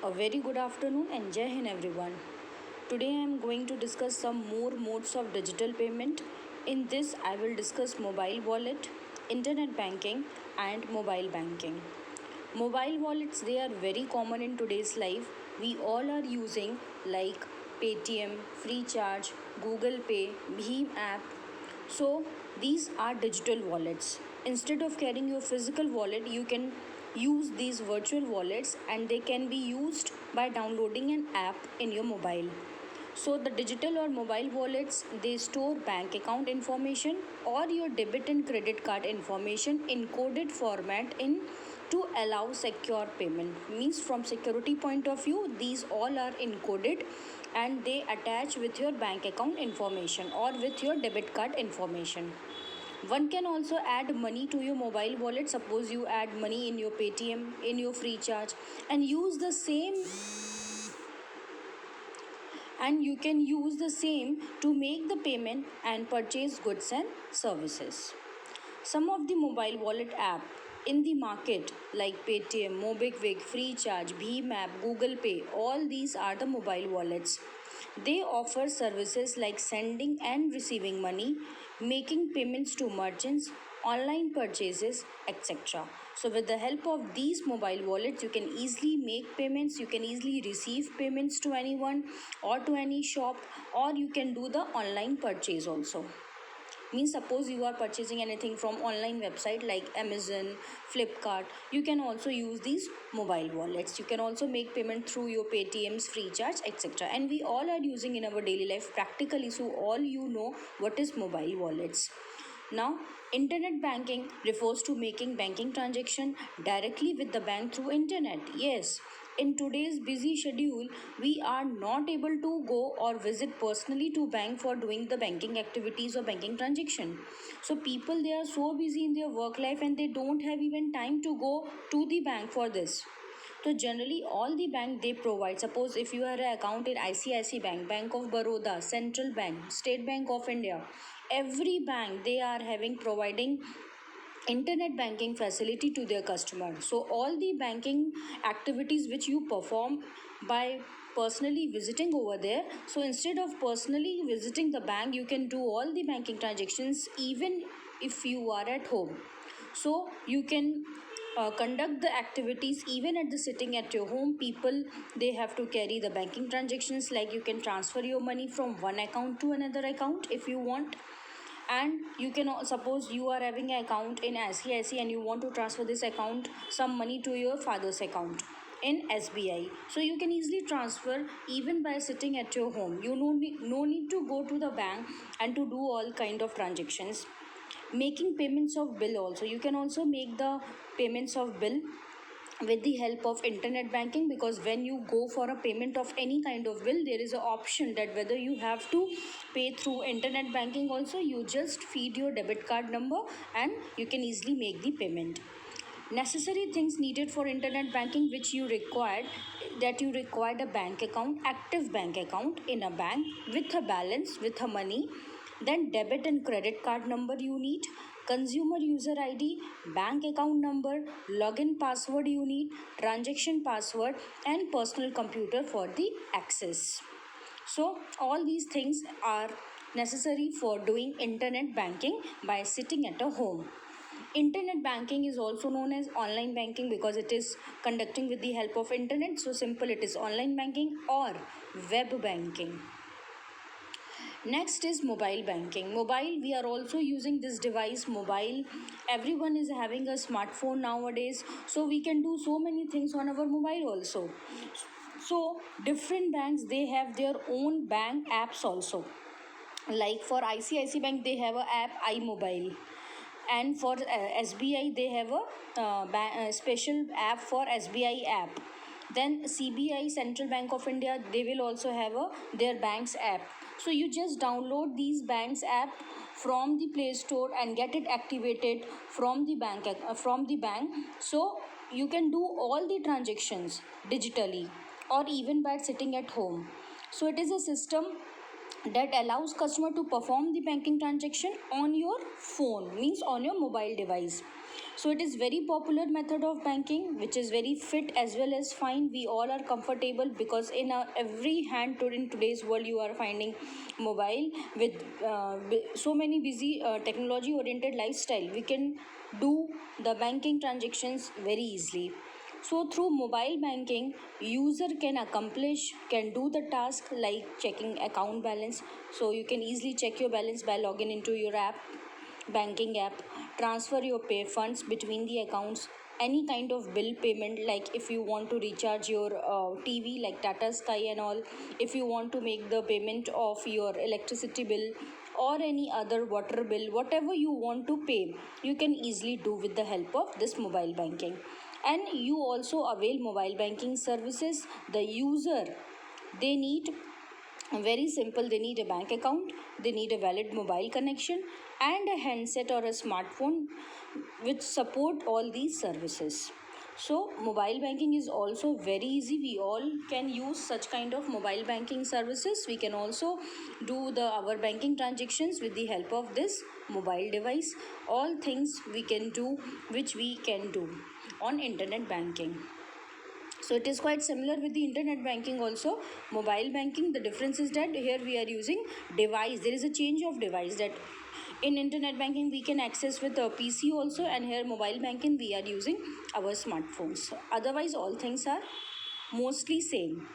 A very good afternoon and Jai Hind everyone. Today I am going to discuss some more modes of digital payment. In this I will discuss mobile wallet, internet banking and mobile banking. Mobile wallets, they are very common in today's life. We all are using like Paytm, Freecharge, Google Pay, Bheem app. So these are digital wallets. Instead of carrying your physical wallet, you can use these virtual wallets and they can be used by downloading an app in your mobile. So the digital or mobile wallets, they store bank account information or your debit and credit card information in coded format in to allow secure payment. Means from security point of view, these all are encoded and they attach with your bank account information or with your debit card information. One can also add money to your mobile wallet. Suppose you add money in your Paytm, in your Freecharge, and use the same, and you can use the same to make the payment and purchase goods and services. Some of the mobile wallet app in the market like Paytm, MobiKwik, Freecharge, Bheem app, Google Pay, all these are the mobile wallets. They offer services like sending and receiving money, making payments to merchants, online purchases, etc. So with the help of these mobile wallets, you can easily make payments, you can easily receive payments to anyone or to any shop, or you can do the online purchase also. Means suppose you are purchasing anything from online website like Amazon, Flipkart, you can also use these mobile wallets. You can also make payment through your Paytms, Freecharge, etc. And we all are using in our daily life practically, so all you know what is mobile wallets. Now, internet banking refers to making banking transaction directly with the bank through internet. Yes, in today's busy schedule, we are not able to go or visit personally to bank for doing the banking activities or banking transaction. So people, they are so busy in their work life and they don't have even time to go to the bank for this. So generally all the bank they provide, suppose if you have an account in ICICI Bank, Bank of Baroda, Central Bank, State Bank of India, every bank they are having providing internet banking facility to their customers. So all the banking activities which you perform by personally visiting over there, so instead of personally visiting the bank, you can do all the banking transactions even if you are at home. So you can conduct the activities even at the sitting at your home. People, they have to carry the banking transactions, like you can transfer your money from one account to another account if you want. And you can suppose you are having an account in ICICI and you want to transfer this account some money to your father's account in SBI, so you can easily transfer even by sitting at your home. You no need to go to the bank and to do all kind of transactions. Making payments of bill also, you can also make the payments of bill with the help of internet banking, because when you go for a payment of any kind of bill, there is an option that whether you have to pay through internet banking also. You just feed your debit card number and you can easily make the payment. Necessary things needed for internet banking which you required, that you required a bank account, active bank account in a bank with a balance, with a money. Then debit and credit card number you need, consumer user ID, bank account number, login password you need, transaction password, and personal computer for the access. So all these things are necessary for doing internet banking by sitting at a home. Internet banking is also known as online banking because it is conducting with the help of internet. So simple, it is online banking or web banking. Next is mobile banking. Mobile, we are also using this device mobile. Everyone is having a smartphone nowadays, so we can do so many things on our mobile also. So different banks, they have their own bank apps also. Like for ICICI Bank, they have a app iMobile, and for SBI they have a special app for SBI app. Then CBI, Central Bank of India, they will also have a their bank's app. So you just download these banks app from the Play Store and get it activated from the bank. So you can do all the transactions digitally or even by sitting at home. So it is a system that allows customer to perform the banking transaction on your phone, means on your mobile device. So it is very popular method of banking, which is very fit as well as fine. We all are comfortable because in every hand in today's world you are finding mobile with so many busy technology oriented lifestyle. We can do the banking transactions very easily. So through mobile banking, user can do the task like checking account balance. So you can easily check your balance by logging into your banking app, transfer your pay funds between the accounts, any kind of bill payment, like if you want to recharge your TV like Tata Sky and all, if you want to make the payment of your electricity bill or any other water bill, whatever you want to pay, you can easily do with the help of this mobile banking. And you also avail mobile banking services. The user, they need very simple, they need a bank account, they need a valid mobile connection and a handset or a smartphone which support all these services. So mobile banking is also very easy. We all can use such kind of mobile banking services. We can also do the our banking transactions with the help of this mobile device. All things we can do, which we can do on internet banking. So it is quite similar with the internet banking also. Mobile banking, the difference is that here we are using device. There is a change of device, that in internet banking we can access with a PC also, and here mobile banking we are using our smartphones. Otherwise all things are mostly same.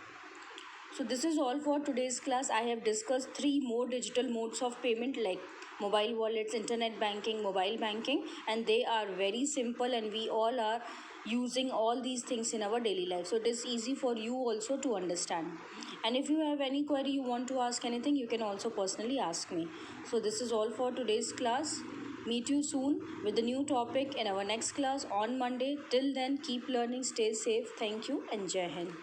So this is all for today's class. I have discussed 3 more digital modes of payment like mobile wallets, internet banking, mobile banking, and they are very simple and we all are using all these things in our daily life. So it is easy for you also to understand. And if you have any query, you want to ask anything, you can also personally ask me. So this is all for today's class. Meet you soon with a new topic in our next class on Monday. Till then, keep learning, stay safe. Thank you and Jai Hind.